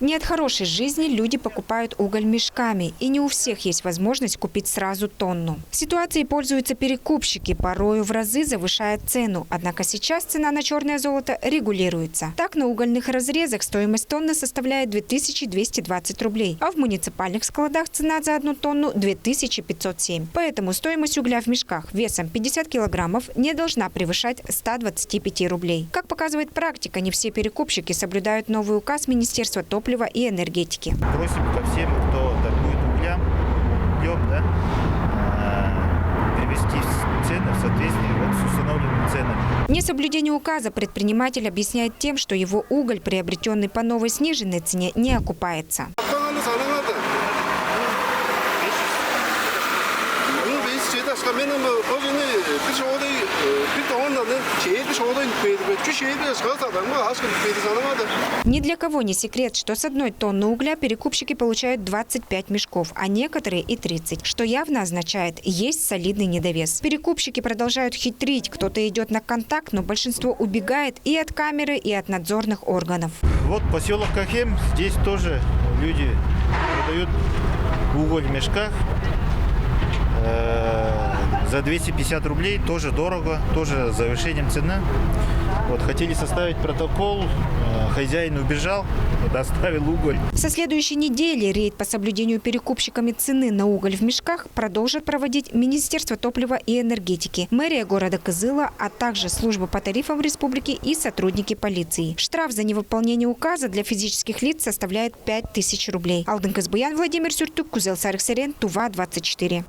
Не от хорошей жизни люди покупают уголь мешками, и не у всех есть возможность купить сразу тонну. Ситуацией пользуются перекупщики, порою в разы завышая цену. Однако сейчас цена на черное золото регулируется. Так, на угольных разрезах стоимость тонны составляет 2220 рублей, а в муниципальных складах цена за 1 тонну 2507. Поэтому стоимость угля в мешках весом 50 килограммов не должна превышать 125 рублей. Как показывает практика, не все перекупщики соблюдают новый указ Министерства топлива и энергетики. Просим ко всем, кто торгует углем, привести цены в соответствии с установленными ценами. Несоблюдение указа предприниматель объясняет тем, что его уголь, приобретенный по новой сниженной цене, не окупается. Ни для кого не секрет, что с 1 тонны угля перекупщики получают 25 мешков, а некоторые и 30, что явно означает, есть солидный недовес. Перекупщики продолжают хитрить, кто-то идет на контакт, но большинство убегает и от камеры, и от надзорных органов. Вот поселок Кахем, здесь тоже люди продают уголь в мешках за 250 рублей, тоже дорого, тоже с завышением цены. Вот, хотели составить протокол, хозяин убежал, доставил уголь. Со следующей недели рейд по соблюдению перекупщиками цены на уголь в мешках продолжат проводить Министерство топлива и энергетики, мэрия города Кызыла, а также служба по тарифам республики и сотрудники полиции. Штраф за невыполнение указа для физических лиц составляет 5000 рублей. Алтын Казбуян, Владимир Сюртук, Кузел Сарыксарен, Тува 24.